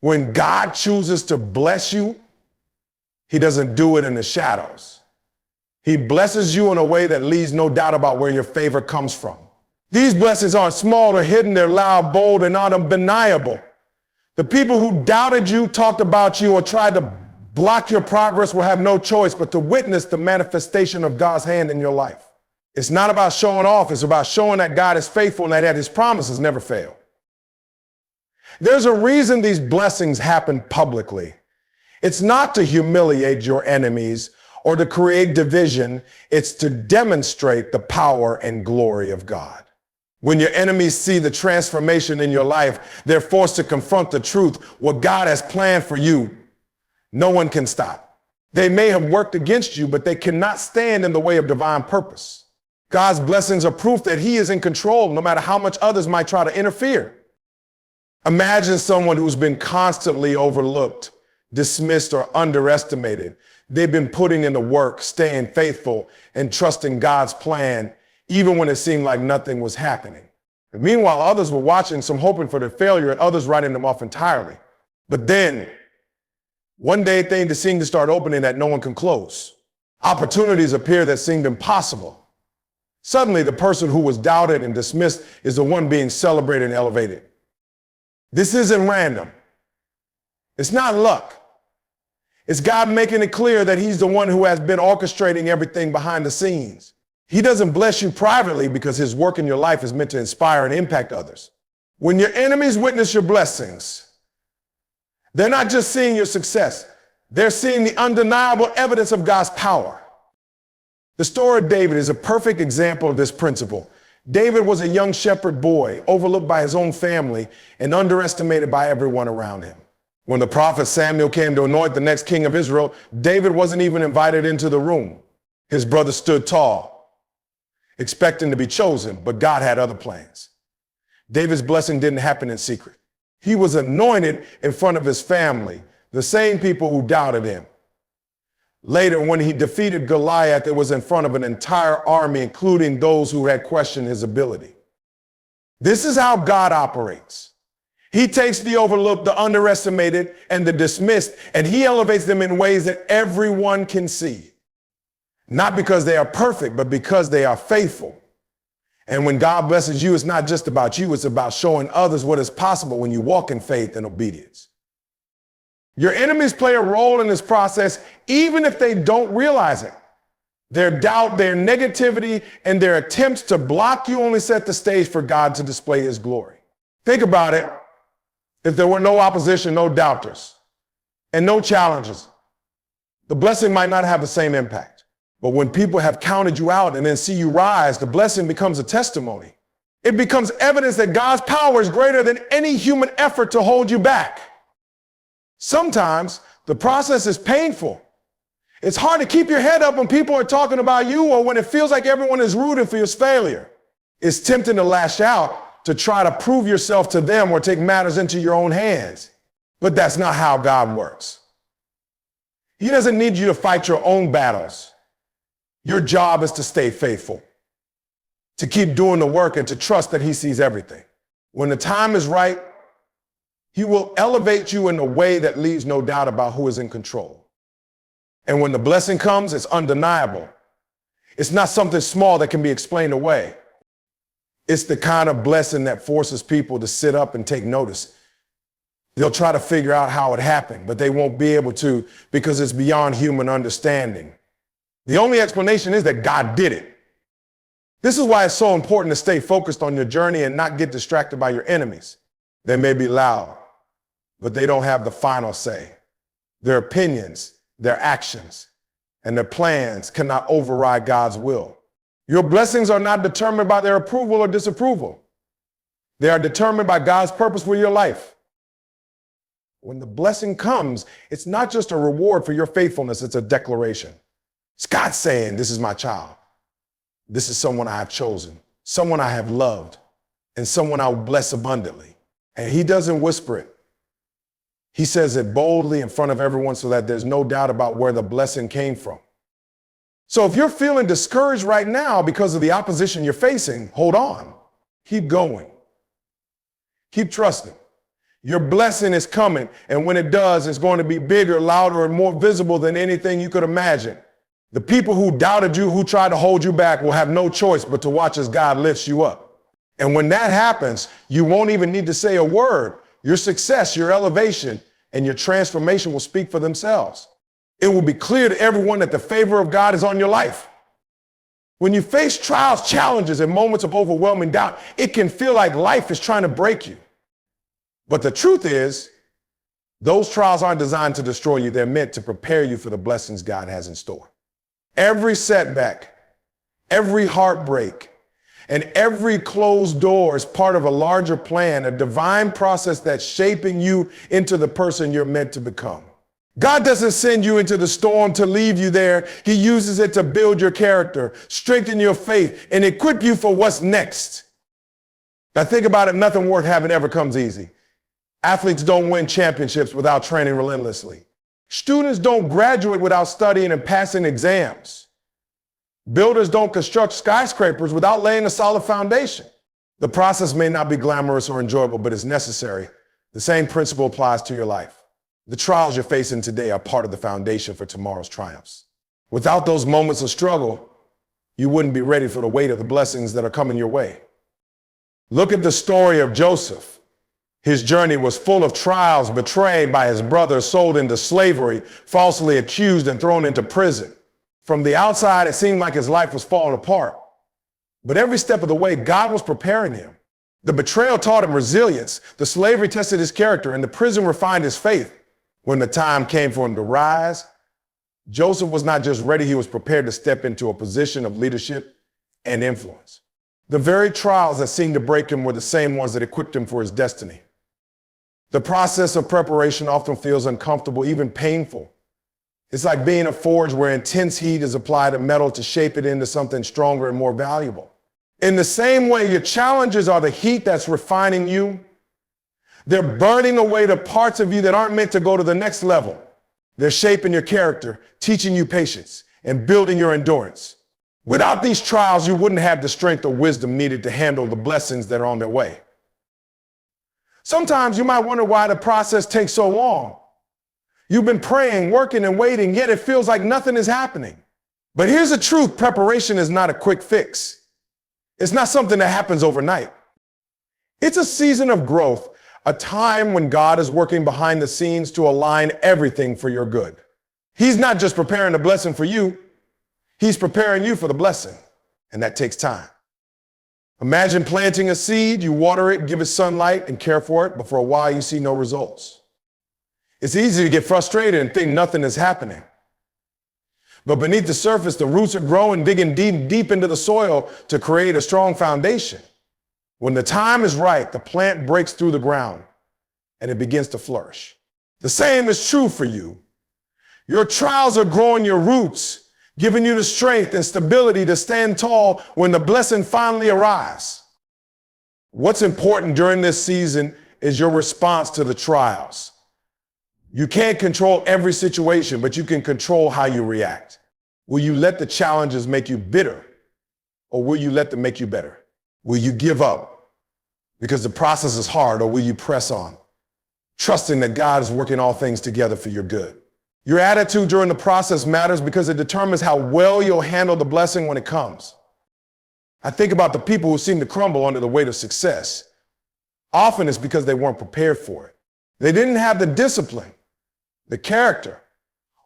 When God chooses to bless you, he doesn't do it in the shadows. He blesses you in a way that leaves no doubt about where your favor comes from. These blessings aren't small or hidden, they're loud, bold, and undeniable. The people who doubted you, talked about you, or tried to block your progress will have no choice but to witness the manifestation of God's hand in your life. It's not about showing off, it's about showing that God is faithful and that his promises never fail. There's a reason these blessings happen publicly. It's not to humiliate your enemies or to create division. It's to demonstrate the power and glory of God. When your enemies see the transformation in your life, they're forced to confront the truth. What God has planned for you, no one can stop. They may have worked against you, but they cannot stand in the way of divine purpose. God's blessings are proof that he is in control, no matter how much others might try to interfere. Imagine someone who's been constantly overlooked, dismissed, or underestimated. They've been putting in the work, staying faithful, and trusting God's plan, even when it seemed like nothing was happening. And meanwhile, others were watching, some hoping for their failure, and others writing them off entirely. But then, one day things seemed to start opening that no one can close. Opportunities appear that seemed impossible. Suddenly, the person who was doubted and dismissed is the one being celebrated and elevated. This isn't random. It's not luck. It's God making it clear that he's the one who has been orchestrating everything behind the scenes. He doesn't bless you privately because his work in your life is meant to inspire and impact others. When your enemies witness your blessings, they're not just seeing your success. They're seeing the undeniable evidence of God's power. The story of David is a perfect example of this principle. David was a young shepherd boy, overlooked by his own family and underestimated by everyone around him. When the prophet Samuel came to anoint the next king of Israel, David wasn't even invited into the room. His brother stood tall, expecting to be chosen, but God had other plans. David's blessing didn't happen in secret. He was anointed in front of his family, the same people who doubted him. Later, when he defeated Goliath, it was in front of an entire army, including those who had questioned his ability. This is how God operates. He takes the overlooked, the underestimated, and the dismissed, and he elevates them in ways that everyone can see. Not because they are perfect, but because they are faithful. And when God blesses you, it's not just about you, it's about showing others what is possible when you walk in faith and obedience. Your enemies play a role in this process, even if they don't realize it. Their doubt, their negativity, and their attempts to block you only set the stage for God to display his glory. Think about it. If there were no opposition, no doubters, and no challenges, the blessing might not have the same impact. But when people have counted you out and then see you rise, the blessing becomes a testimony. It becomes evidence that God's power is greater than any human effort to hold you back. Sometimes the process is painful. It's hard to keep your head up when people are talking about you or when it feels like everyone is rooting for your failure. It's tempting to lash out, to try to prove yourself to them or take matters into your own hands. But that's not how God works. He doesn't need you to fight your own battles. Your job is to stay faithful, to keep doing the work and to trust that he sees everything. When the time is right, he will elevate you in a way that leaves no doubt about who is in control. And when the blessing comes, it's undeniable. It's not something small that can be explained away. It's the kind of blessing that forces people to sit up and take notice. They'll try to figure out how it happened, but they won't be able to because it's beyond human understanding. The only explanation is that God did it. This is why it's so important to stay focused on your journey and not get distracted by your enemies. They may be loud, but they don't have the final say. Their opinions, their actions, and their plans cannot override God's will. Your blessings are not determined by their approval or disapproval. They are determined by God's purpose for your life. When the blessing comes, it's not just a reward for your faithfulness, it's a declaration. It's God saying, this is my child. This is someone I have chosen, someone I have loved, and someone I will bless abundantly. And he doesn't whisper it. He says it boldly in front of everyone so that there's no doubt about where the blessing came from. So if you're feeling discouraged right now because of the opposition you're facing, hold on. Keep going. Keep trusting. Your blessing is coming, and when it does, it's going to be bigger, louder, and more visible than anything you could imagine. The people who doubted you, who tried to hold you back, will have no choice but to watch as God lifts you up. And when that happens, you won't even need to say a word. Your success, your elevation, and your transformation will speak for themselves. It will be clear to everyone that the favor of God is on your life. When you face trials, challenges, and moments of overwhelming doubt, it can feel like life is trying to break you. But the truth is, those trials aren't designed to destroy you. They're meant to prepare you for the blessings God has in store. Every setback, every heartbreak, and every closed door is part of a larger plan, a divine process that's shaping you into the person you're meant to become. God doesn't send you into the storm to leave you there. He uses it to build your character, strengthen your faith, and equip you for what's next. Now think about it, nothing worth having ever comes easy. Athletes don't win championships without training relentlessly. Students don't graduate without studying and passing exams. Builders don't construct skyscrapers without laying a solid foundation. The process may not be glamorous or enjoyable, but it's necessary. The same principle applies to your life. The trials you're facing today are part of the foundation for tomorrow's triumphs. Without those moments of struggle, you wouldn't be ready for the weight of the blessings that are coming your way. Look at the story of Joseph. His journey was full of trials, betrayed by his brothers, sold into slavery, falsely accused and thrown into prison. From the outside, it seemed like his life was falling apart. But every step of the way, God was preparing him. The betrayal taught him resilience, the slavery tested his character, and the prison refined his faith. When the time came for him to rise, Joseph was not just ready, he was prepared to step into a position of leadership and influence. The very trials that seemed to break him were the same ones that equipped him for his destiny. The process of preparation often feels uncomfortable, even painful. It's like being a forge where intense heat is applied to metal to shape it into something stronger and more valuable. In the same way, your challenges are the heat that's refining you. They're burning away the parts of you that aren't meant to go to the next level. They're shaping your character, teaching you patience, and building your endurance. Without these trials, you wouldn't have the strength or wisdom needed to handle the blessings that are on their way. Sometimes you might wonder why the process takes so long. You've been praying, working, and waiting, yet it feels like nothing is happening. But here's the truth, preparation is not a quick fix. It's not something that happens overnight. It's a season of growth, a time when God is working behind the scenes to align everything for your good. He's not just preparing the blessing for you, He's preparing you for the blessing, and that takes time. Imagine planting a seed, you water it, give it sunlight, and care for it, but for a while you see no results. It's easy to get frustrated and think nothing is happening. But beneath the surface, the roots are growing, digging deep into the soil to create a strong foundation. When the time is right, the plant breaks through the ground and it begins to flourish. The same is true for you. Your trials are growing your roots, giving you the strength and stability to stand tall when the blessing finally arrives. What's important during this season is your response to the trials. You can't control every situation, but you can control how you react. Will you let the challenges make you bitter, or will you let them make you better? Will you give up because the process is hard, or will you press on, trusting that God is working all things together for your good? Your attitude during the process matters because it determines how well you'll handle the blessing when it comes. I think about the people who seem to crumble under the weight of success. Often it's because they weren't prepared for it. They didn't have the discipline, the character,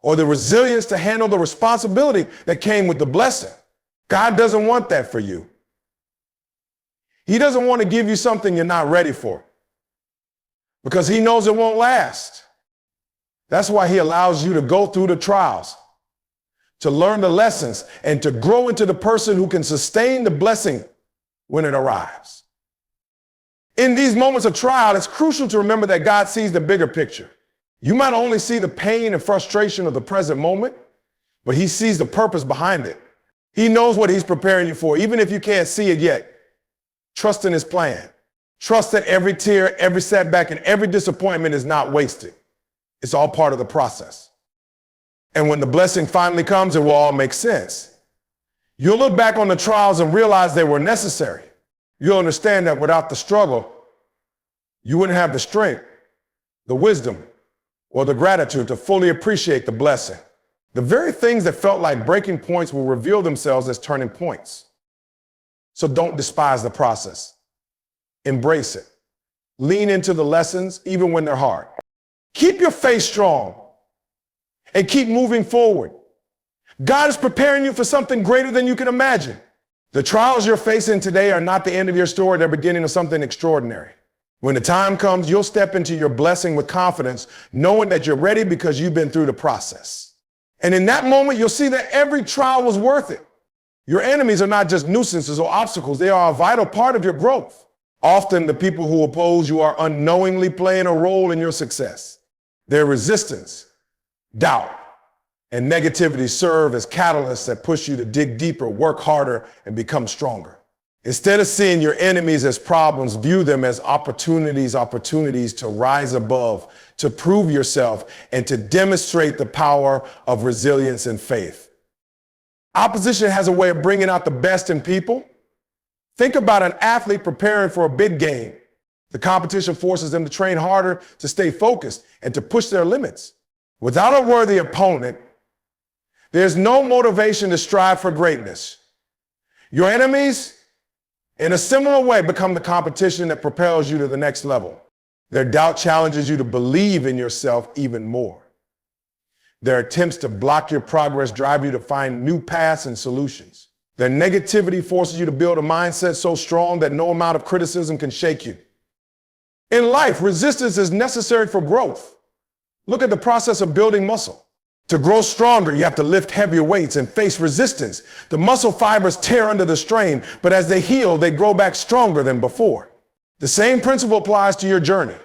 or the resilience to handle the responsibility that came with the blessing. God doesn't want that for you. He doesn't want to give you something you're not ready for because He knows it won't last. That's why He allows you to go through the trials, to learn the lessons, and to grow into the person who can sustain the blessing when it arrives. In these moments of trial, it's crucial to remember that God sees the bigger picture. You might only see the pain and frustration of the present moment, but He sees the purpose behind it. He knows what He's preparing you for, even if you can't see it yet. Trust in His plan. Trust that every tear, every setback, and every disappointment is not wasted. It's all part of the process. And when the blessing finally comes, it will all make sense. You'll look back on the trials and realize they were necessary. You'll understand that without the struggle, you wouldn't have the strength the wisdom, or the gratitude to fully appreciate the blessing. The very things that felt like breaking points will reveal themselves as turning points. So don't despise the process. Embrace it. Lean into the lessons even when they're hard. Keep your faith strong and keep moving forward. God is preparing you for something greater than you can imagine. The trials you're facing today are not the end of your story, they're beginning of something extraordinary. When the time comes, you'll step into your blessing with confidence, knowing that you're ready because you've been through the process. And in that moment, you'll see that every trial was worth it. Your enemies are not just nuisances or obstacles, they are a vital part of your growth. Often the people who oppose you are unknowingly playing a role in your success. Their resistance, doubt, and negativity serve as catalysts that push you to dig deeper, work harder, and become stronger. Instead of seeing your enemies as problems, view them as opportunities to rise above, to prove yourself, and to demonstrate the power of resilience and faith. Opposition has a way of bringing out the best in people. Think about an athlete preparing for a big game. The competition forces them to train harder, to stay focused, and to push their limits. Without a worthy opponent, there's no motivation to strive for greatness. Your enemies, in a similar way, become the competition that propels you to the next level. Their doubt challenges you to believe in yourself even more. Their attempts to block your progress drive you to find new paths and solutions. Their negativity forces you to build a mindset so strong that no amount of criticism can shake you. In life, resistance is necessary for growth. Look at the process of building muscle. To grow stronger, you have to lift heavier weights and face resistance. The muscle fibers tear under the strain, but as they heal, they grow back stronger than before. The same principle applies to your journey.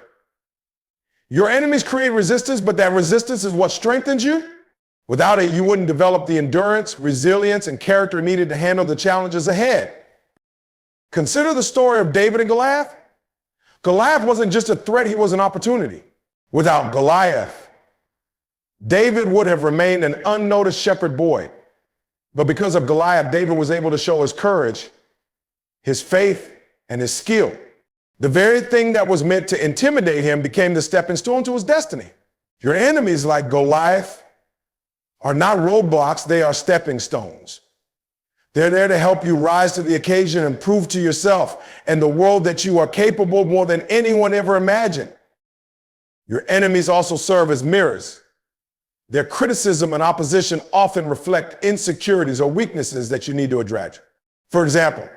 Your enemies create resistance, but that resistance is what strengthens you. Without it, you wouldn't develop the endurance, resilience, and character needed to handle the challenges ahead. Consider the story of David and Goliath. Goliath wasn't just a threat, he was an opportunity. Without Goliath, David would have remained an unnoticed shepherd boy. But because of Goliath, David was able to show his courage, his faith, and his skill. The very thing that was meant to intimidate him became the stepping stone to his destiny. Your enemies, like Goliath, are not roadblocks, they are stepping stones. They're there to help you rise to the occasion and prove to yourself and the world that you are capable more than anyone ever imagined. Your enemies also serve as mirrors. Their criticism and opposition often reflect insecurities or weaknesses that you need to address. For example,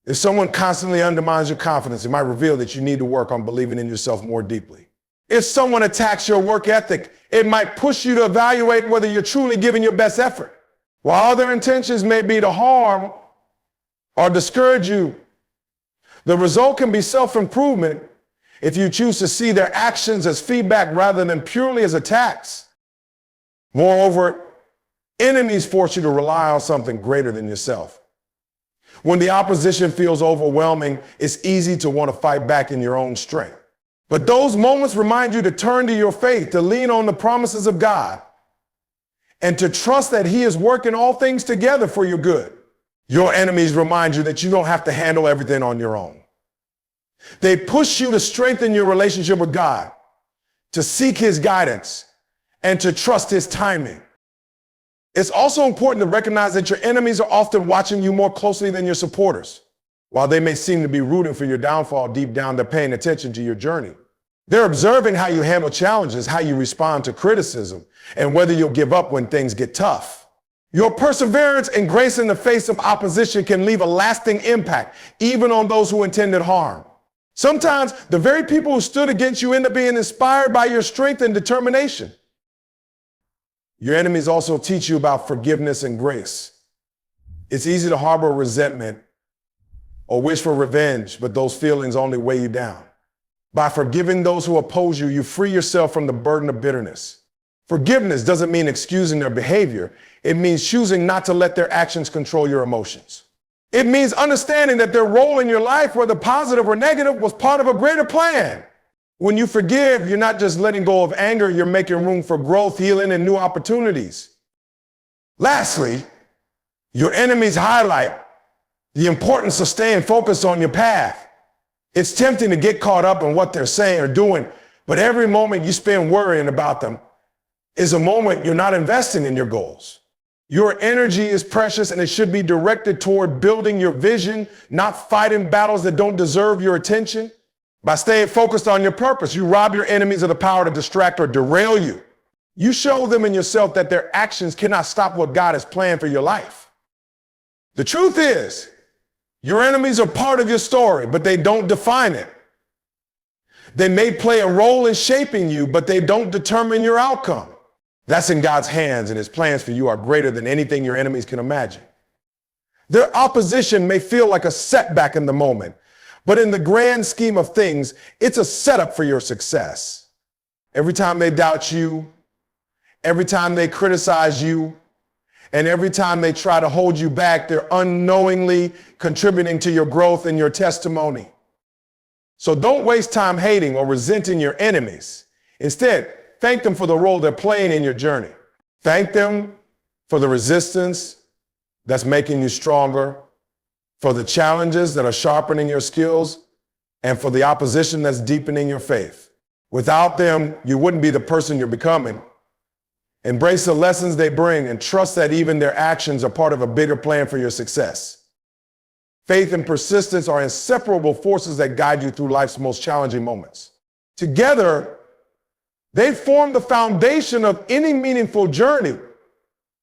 if someone constantly undermines your confidence, it might reveal that you need to work on believing in yourself more deeply. If someone attacks your work ethic, it might push you to evaluate whether you're truly giving your best effort. While their intentions may be to harm or discourage you, the result can be self-improvement if you choose to see their actions as feedback rather than purely as attacks. Moreover, enemies force you to rely on something greater than yourself. When the opposition feels overwhelming, it's easy to want to fight back in your own strength. But those moments remind you to turn to your faith, to lean on the promises of God, and to trust that He is working all things together for your good. Your enemies remind you that you don't have to handle everything on your own. They push you to strengthen your relationship with God, to seek His guidance, and to trust His timing. It's also important to recognize that your enemies are often watching you more closely than your supporters. While they may seem to be rooting for your downfall, deep down they're paying attention to your journey. They're observing how you handle challenges, how you respond to criticism, and whether you'll give up when things get tough. Your perseverance and grace in the face of opposition can leave a lasting impact, even on those who intended harm. Sometimes the very people who stood against you end up being inspired by your strength and determination. Your enemies also teach you about forgiveness and grace. It's easy to harbor resentment or wish for revenge, but those feelings only weigh you down. By forgiving those who oppose you, you free yourself from the burden of bitterness. Forgiveness doesn't mean excusing their behavior. It means choosing not to let their actions control your emotions. It means understanding that their role in your life, whether positive or negative, was part of a greater plan. When you forgive, you're not just letting go of anger, you're making room for growth, healing, and new opportunities. Lastly, your enemies highlight the importance of staying focused on your path. It's tempting to get caught up in what they're saying or doing, But every moment you spend worrying about them is a moment you're not investing in your goals. Your energy is precious and it should be directed toward building your vision, not fighting battles that don't deserve your attention. By staying focused on your purpose, you rob your enemies of the power to distract or derail you. You show them and yourself that their actions cannot stop what God has planned for your life. The truth is, your enemies are part of your story, but they don't define it. They may play a role in shaping you, but they don't determine your outcome. That's in God's hands, and his plans for you are greater than anything your enemies can imagine. Their opposition may feel like a setback in the moment, but in the grand scheme of things, it's a setup for your success. Every time they doubt you, every time they criticize you, and every time they try to hold you back, they're unknowingly contributing to your growth and your testimony. So don't waste time hating or resenting your enemies. Instead, thank them for the role they're playing in your journey. Thank them for the resistance that's making you stronger, for the challenges that are sharpening your skills, and for the opposition that's deepening your faith. Without them, you wouldn't be the person you're becoming. Embrace the lessons they bring and trust that even their actions are part of a bigger plan for your success. Faith and persistence are inseparable forces that guide you through life's most challenging moments. Together, they form the foundation of any meaningful journey.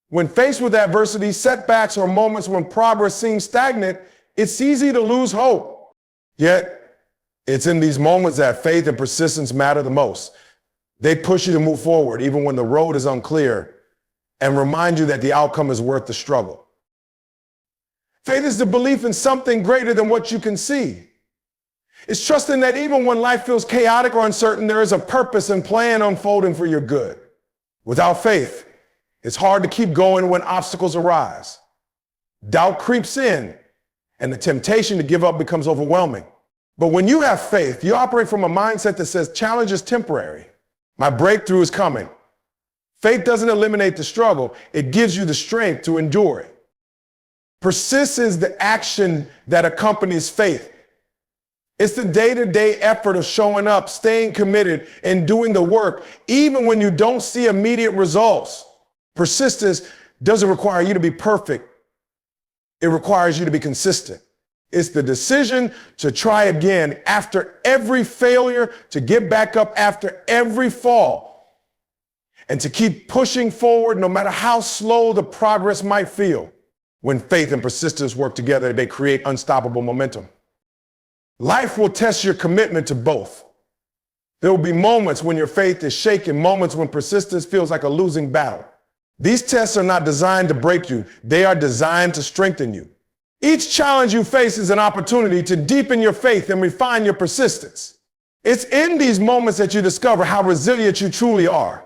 When faced with adversity, setbacks, or moments when progress seems stagnant, it's easy to lose hope. Yet, it's in these moments that faith and persistence matter the most. They push you to move forward even when the road is unclear and remind you that the outcome is worth the struggle. Faith is the belief in something greater than what you can see. It's trusting that even when life feels chaotic or uncertain, there is a purpose and plan unfolding for your good. Without faith, it's hard to keep going when obstacles arise. Doubt creeps in, and the temptation to give up becomes overwhelming. But when you have faith, you operate from a mindset that says challenge is temporary. My breakthrough is coming. Faith doesn't eliminate the struggle. It gives you the strength to endure it. Persistence is the action that accompanies faith. It's the day-to-day effort of showing up, staying committed, and doing the work, even when you don't see immediate results. Persistence doesn't require you to be perfect. It requires you to be consistent. It's the decision to try again after every failure, to get back up after every fall, and to keep pushing forward no matter how slow the progress might feel. When faith and persistence work together, they create unstoppable momentum. Life will test your commitment to both. There will be moments when your faith is shaken, moments when persistence feels like a losing battle. These tests are not designed to break you. They are designed to strengthen you. Each challenge you face is an opportunity to deepen your faith and refine your persistence. It's in these moments that you discover how resilient you truly are.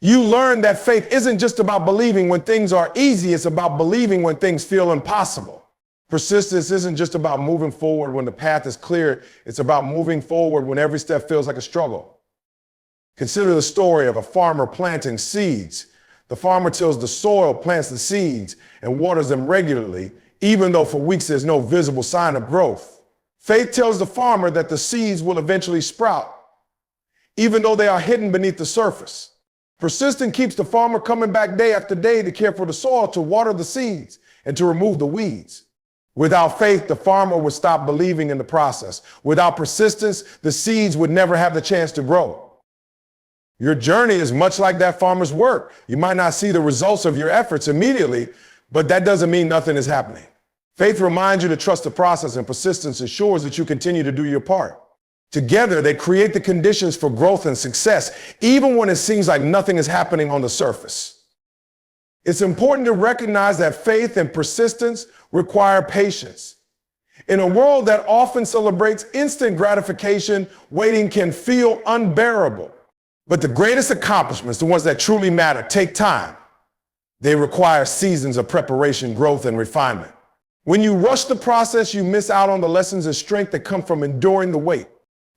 You learn that faith isn't just about believing when things are easy, it's about believing when things feel impossible. Persistence isn't just about moving forward when the path is clear, it's about moving forward when every step feels like a struggle. Consider the story of a farmer planting seeds. The farmer tills the soil, plants the seeds, and waters them regularly, even though for weeks there's no visible sign of growth. Faith tells the farmer that the seeds will eventually sprout, even though they are hidden beneath the surface. Persistence keeps the farmer coming back day after day to care for the soil, to water the seeds, and to remove the weeds. Without faith, the farmer would stop believing in the process. Without persistence, the seeds would never have the chance to grow. Your journey is much like that farmer's work. You might not see the results of your efforts immediately, but that doesn't mean nothing is happening. Faith reminds you to trust the process, and persistence ensures that you continue to do your part. Together, they create the conditions for growth and success, even when it seems like nothing is happening on the surface. It's important to recognize that faith and persistence require patience. In a world that often celebrates instant gratification, waiting can feel unbearable. But the greatest accomplishments, the ones that truly matter, take time. They require seasons of preparation, growth, and refinement. When you rush the process, you miss out on the lessons of strength that come from enduring the wait.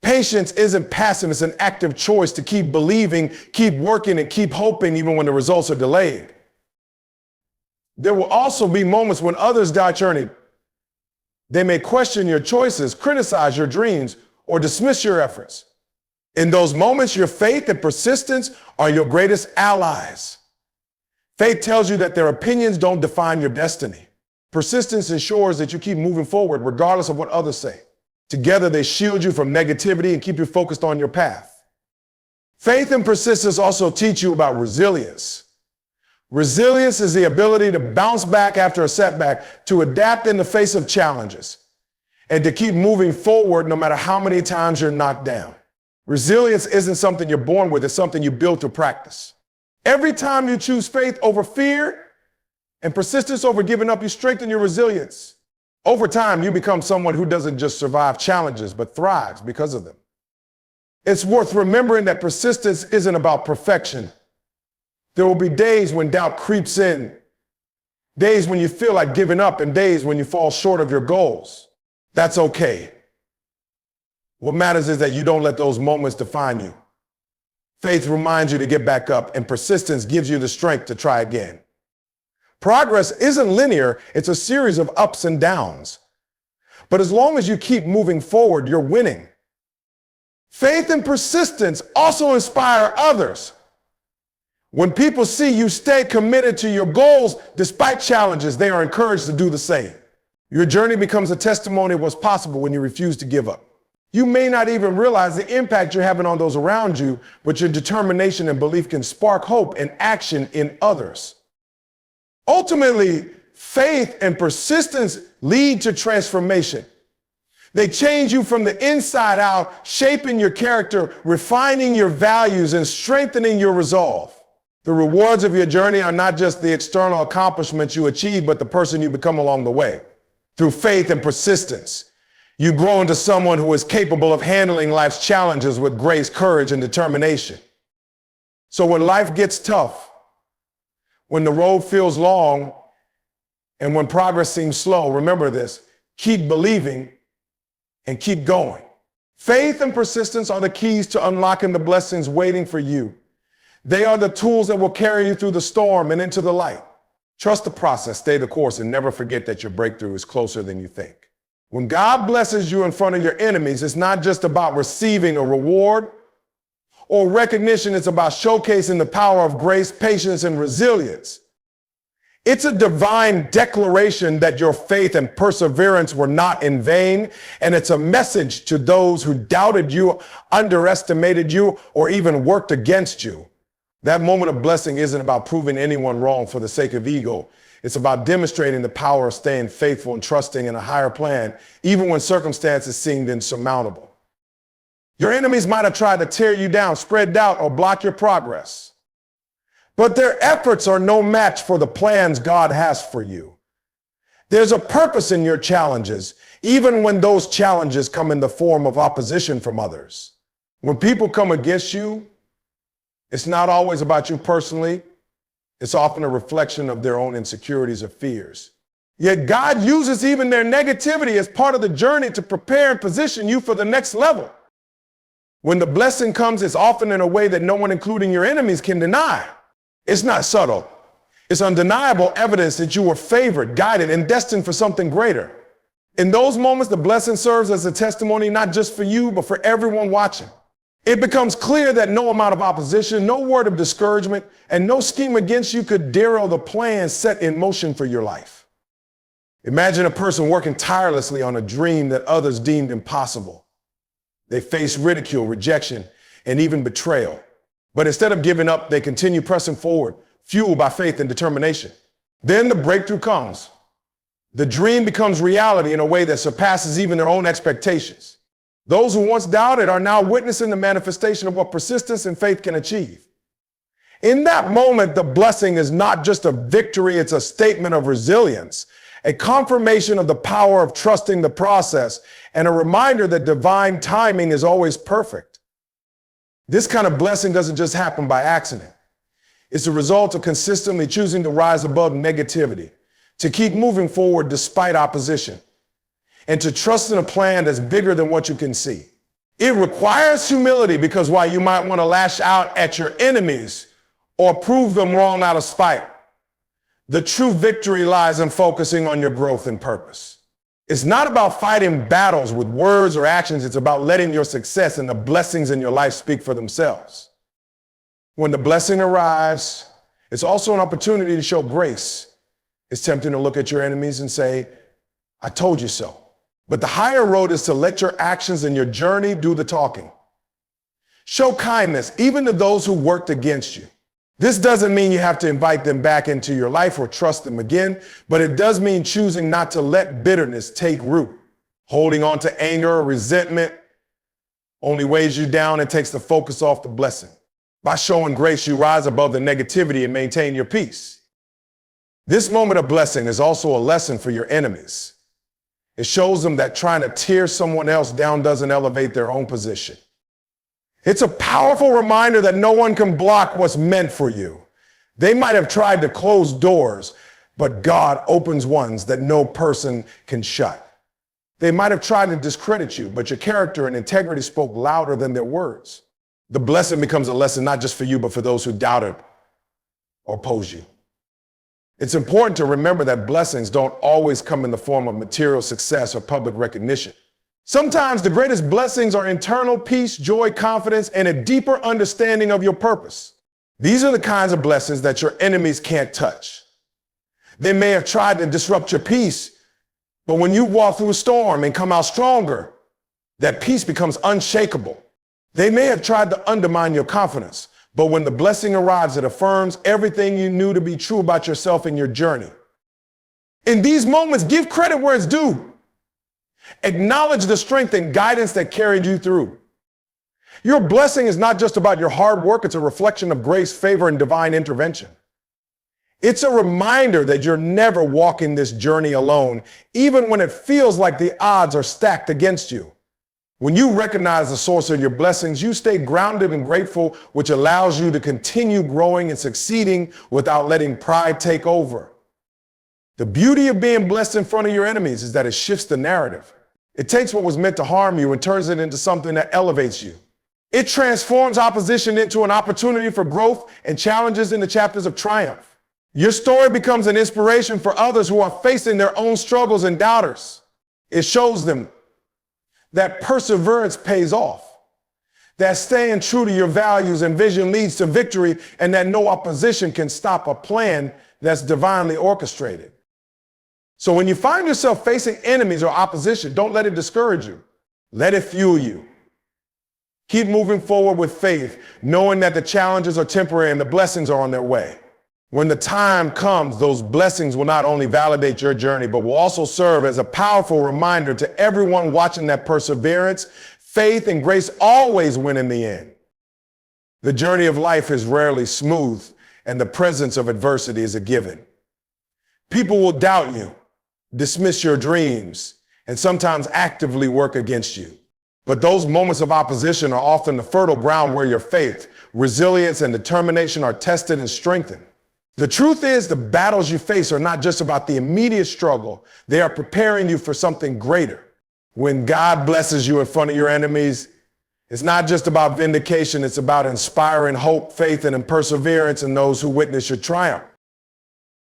Patience isn't passive, it's an active choice to keep believing, keep working, and keep hoping even when the results are delayed. There will also be moments when others doubt your journey. They may question your choices, criticize your dreams, or dismiss your efforts. In those moments, your faith and persistence are your greatest allies. Faith tells you that their opinions don't define your destiny. Persistence ensures that you keep moving forward regardless of what others say. Together, they shield you from negativity and keep you focused on your path. Faith and persistence also teach you about resilience. Resilience is the ability to bounce back after a setback, to adapt in the face of challenges, and to keep moving forward no matter how many times you're knocked down. Resilience isn't something you're born with, it's something you build through practice. Every time you choose faith over fear and persistence over giving up, you strengthen your resilience. Over time, you become someone who doesn't just survive challenges, but thrives because of them. It's worth remembering that persistence isn't about perfection. There will be days when doubt creeps in, days when you feel like giving up, and days when you fall short of your goals. That's okay. What matters is that you don't let those moments define you. Faith reminds you to get back up, and persistence gives you the strength to try again. Progress isn't linear, it's a series of ups and downs. But as long as you keep moving forward, you're winning. Faith and persistence also inspire others. When people see you stay committed to your goals despite challenges, they are encouraged to do the same. Your journey becomes a testimony of what's possible when you refuse to give up. You may not even realize the impact you're having on those around you, but your determination and belief can spark hope and action in others. Ultimately, faith and persistence lead to transformation. They change you from the inside out, shaping your character, refining your values, and strengthening your resolve. The rewards of your journey are not just the external accomplishments you achieve, but the person you become along the way. Through faith and persistence, you grow into someone who is capable of handling life's challenges with grace, courage, and determination. So when life gets tough, when the road feels long, and when progress seems slow, remember this: keep believing and keep going. Faith and persistence are the keys to unlocking the blessings waiting for you. They are the tools that will carry you through the storm and into the light. Trust the process, stay the course, and never forget that your breakthrough is closer than you think. When God blesses you in front of your enemies, it's not just about receiving a reward or recognition, it's about showcasing the power of grace, patience, and resilience. It's a divine declaration that your faith and perseverance were not in vain, and it's a message to those who doubted you, underestimated you, or even worked against you. That moment of blessing isn't about proving anyone wrong for the sake of ego. It's about demonstrating the power of staying faithful and trusting in a higher plan, even when circumstances seemed insurmountable. Your enemies might have tried to tear you down, spread doubt, or block your progress. But their efforts are no match for the plans God has for you. There's a purpose in your challenges, even when those challenges come in the form of opposition from others. When people come against you, it's not always about you personally. It's often a reflection of their own insecurities or fears. Yet God uses even their negativity as part of the journey to prepare and position you for the next level. When the blessing comes, it's often in a way that no one, including your enemies, can deny. It's not subtle. It's undeniable evidence that you were favored, guided, and destined for something greater. In those moments, the blessing serves as a testimony not just for you, but for everyone watching. It becomes clear that no amount of opposition, no word of discouragement, and no scheme against you could derail the plan set in motion for your life. Imagine a person working tirelessly on a dream that others deemed impossible. They face ridicule, rejection, and even betrayal. But instead of giving up, they continue pressing forward, fueled by faith and determination. Then the breakthrough comes. The dream becomes reality in a way that surpasses even their own expectations. Those who once doubted are now witnessing the manifestation of what persistence and faith can achieve. In that moment, the blessing is not just a victory, it's a statement of resilience, a confirmation of the power of trusting the process, and a reminder that divine timing is always perfect. This kind of blessing doesn't just happen by accident. It's a result of consistently choosing to rise above negativity, to keep moving forward despite opposition, and to trust in a plan that's bigger than what you can see. It requires humility because while you might want to lash out at your enemies or prove them wrong out of spite, the true victory lies in focusing on your growth and purpose. It's not about fighting battles with words or actions. It's about letting your success and the blessings in your life speak for themselves. When the blessing arrives, it's also an opportunity to show grace. It's tempting to look at your enemies and say, I told you so. But the higher road is to let your actions and your journey do the talking. Show kindness, even to those who worked against you. This doesn't mean you have to invite them back into your life or trust them again, but it does mean choosing not to let bitterness take root. Holding on to anger or resentment only weighs you down and takes the focus off the blessing. By showing grace, you rise above the negativity and maintain your peace. This moment of blessing is also a lesson for your enemies. It shows them that trying to tear someone else down doesn't elevate their own position. It's a powerful reminder that no one can block what's meant for you. They might have tried to close doors, but God opens ones that no person can shut. They might have tried to discredit you, but your character and integrity spoke louder than their words. The blessing becomes a lesson not just for you, but for those who doubted or opposed you. It's important to remember that blessings don't always come in the form of material success or public recognition. Sometimes the greatest blessings are internal peace, joy, confidence, and a deeper understanding of your purpose. These are the kinds of blessings that your enemies can't touch. They may have tried to disrupt your peace, but when you walk through a storm and come out stronger, that peace becomes unshakable. They may have tried to undermine your confidence, but when the blessing arrives, it affirms everything you knew to be true about yourself and your journey. In these moments, give credit where it's due. Acknowledge the strength and guidance that carried you through. Your blessing is not just about your hard work, it's a reflection of grace, favor, and divine intervention. It's a reminder that you're never walking this journey alone, even when it feels like the odds are stacked against you. When you recognize the source of your blessings, you stay grounded and grateful, which allows you to continue growing and succeeding without letting pride take over. The beauty of being blessed in front of your enemies is that it shifts the narrative. It takes what was meant to harm you and turns it into something that elevates you. It transforms opposition into an opportunity for growth and challenges into chapters of triumph. Your story becomes an inspiration for others who are facing their own struggles and doubters. It shows them that perseverance pays off, that staying true to your values and vision leads to victory, and that no opposition can stop a plan that's divinely orchestrated. So when you find yourself facing enemies or opposition, don't let it discourage you. Let it fuel you. Keep moving forward with faith, knowing that the challenges are temporary and the blessings are on their way. When the time comes, those blessings will not only validate your journey, but will also serve as a powerful reminder to everyone watching that perseverance, faith, and grace always win in the end. The journey of life is rarely smooth, and the presence of adversity is a given. People will doubt you, dismiss your dreams, and sometimes actively work against you. But those moments of opposition are often the fertile ground where your faith, resilience, and determination are tested and strengthened. The truth is, the battles you face are not just about the immediate struggle. They are preparing you for something greater. When God blesses you in front of your enemies, it's not just about vindication. It's about inspiring hope, faith, and perseverance in those who witness your triumph.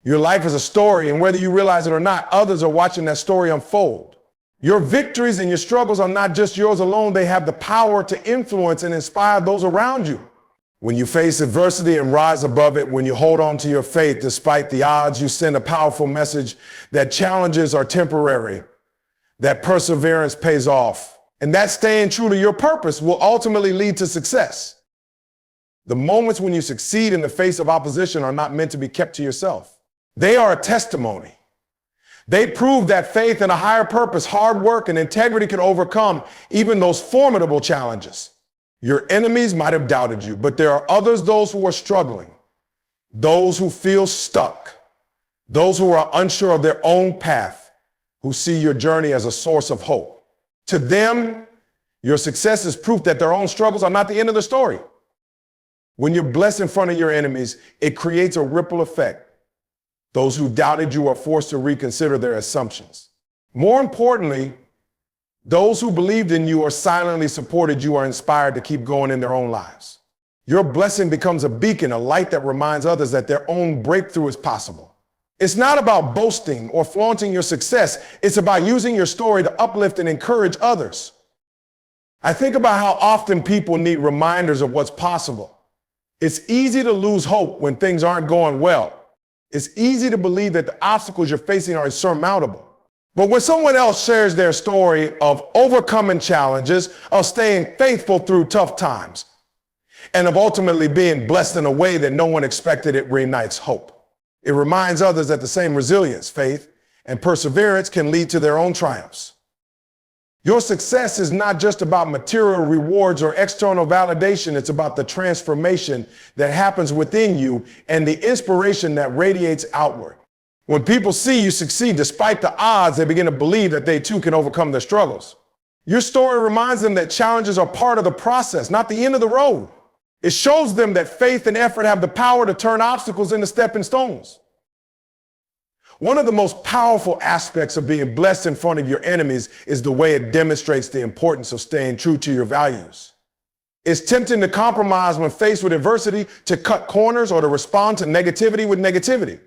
Your life is a story, and whether you realize it or not, others are watching that story unfold. Your victories and your struggles are not just yours alone. They have the power to influence and inspire those around you. When you face adversity and rise above it, when you hold on to your faith despite the odds, you send a powerful message that challenges are temporary, that perseverance pays off, and that staying true to your purpose will ultimately lead to success. The moments when you succeed in the face of opposition are not meant to be kept to yourself. They are a testimony. They prove that faith in a higher purpose, hard work, and integrity can overcome even those formidable challenges. Your enemies might have doubted you, but there are others, those who are struggling, those who feel stuck, those who are unsure of their own path, who see your journey as a source of hope. To them, your success is proof that their own struggles are not the end of the story. When you're blessed in front of your enemies, it creates a ripple effect. Those who doubted you are forced to reconsider their assumptions. More importantly, those who believed in you or silently supported you are inspired to keep going in their own lives. Your blessing becomes a beacon, a light that reminds others that their own breakthrough is possible. It's not about boasting or flaunting your success. It's about using your story to uplift and encourage others. I think about how often people need reminders of what's possible. It's easy to lose hope when things aren't going well. It's easy to believe that the obstacles you're facing are insurmountable. But when someone else shares their story of overcoming challenges, of staying faithful through tough times, and of ultimately being blessed in a way that no one expected, it reignites hope. It reminds others that the same resilience, faith, and perseverance can lead to their own triumphs. Your success is not just about material rewards or external validation. It's about the transformation that happens within you and the inspiration that radiates outward. When people see you succeed despite the odds, they begin to believe that they too can overcome their struggles. Your story reminds them that challenges are part of the process, not the end of the road. It shows them that faith and effort have the power to turn obstacles into stepping stones. One of the most powerful aspects of being blessed in front of your enemies is the way it demonstrates the importance of staying true to your values. It's tempting to compromise when faced with adversity, to cut corners, or to respond to negativity with negativity.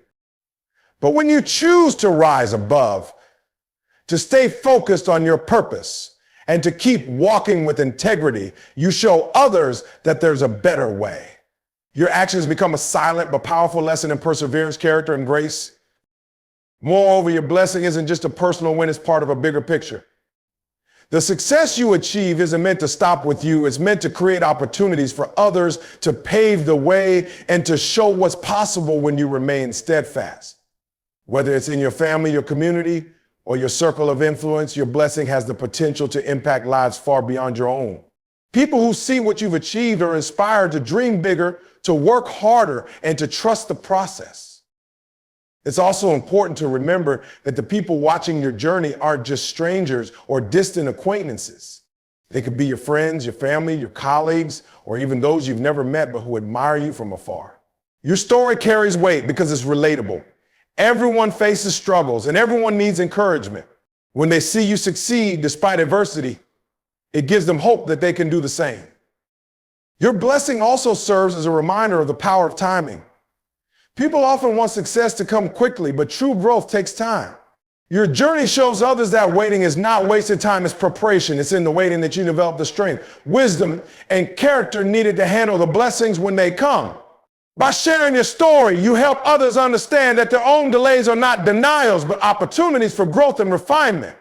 But when you choose to rise above, to stay focused on your purpose, and to keep walking with integrity, you show others that there's a better way. Your actions become a silent but powerful lesson in perseverance, character, and grace. Moreover, your blessing isn't just a personal win, it's part of a bigger picture. The success you achieve isn't meant to stop with you. It's meant to create opportunities for others, to pave the way, and to show what's possible when you remain steadfast. Whether it's in your family, your community, or your circle of influence, your blessing has the potential to impact lives far beyond your own. People who see what you've achieved are inspired to dream bigger, to work harder, and to trust the process. It's also important to remember that the people watching your journey aren't just strangers or distant acquaintances. They could be your friends, your family, your colleagues, or even those you've never met but who admire you from afar. Your story carries weight because it's relatable. Everyone faces struggles and everyone needs encouragement. When they see you succeed despite adversity, it gives them hope that they can do the same. Your blessing also serves as a reminder of the power of timing. People often want success to come quickly, but true growth takes time. Your journey shows others that waiting is not wasted time, it's preparation. It's in the waiting that you develop the strength, wisdom, and character needed to handle the blessings when they come. By sharing your story, you help others understand that their own delays are not denials, but opportunities for growth and refinement.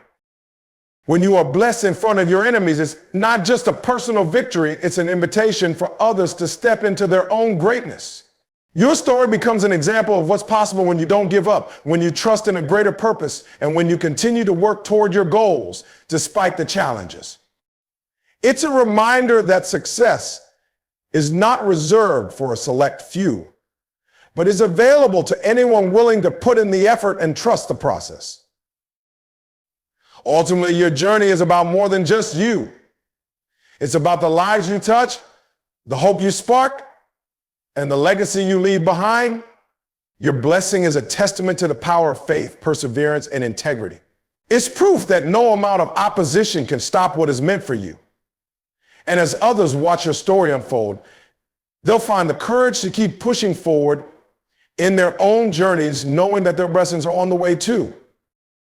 When you are blessed in front of your enemies, it's not just a personal victory, it's an invitation for others to step into their own greatness. Your story becomes an example of what's possible when you don't give up, when you trust in a greater purpose, and when you continue to work toward your goals despite the challenges. It's a reminder that success is not reserved for a select few, but is available to anyone willing to put in the effort and trust the process. Ultimately, your journey is about more than just you. It's about the lives you touch, the hope you spark, and the legacy you leave behind. Your blessing is a testament to the power of faith, perseverance, and integrity. It's proof that no amount of opposition can stop what is meant for you. And as others watch your story unfold, they'll find the courage to keep pushing forward in their own journeys, knowing that their blessings are on the way too.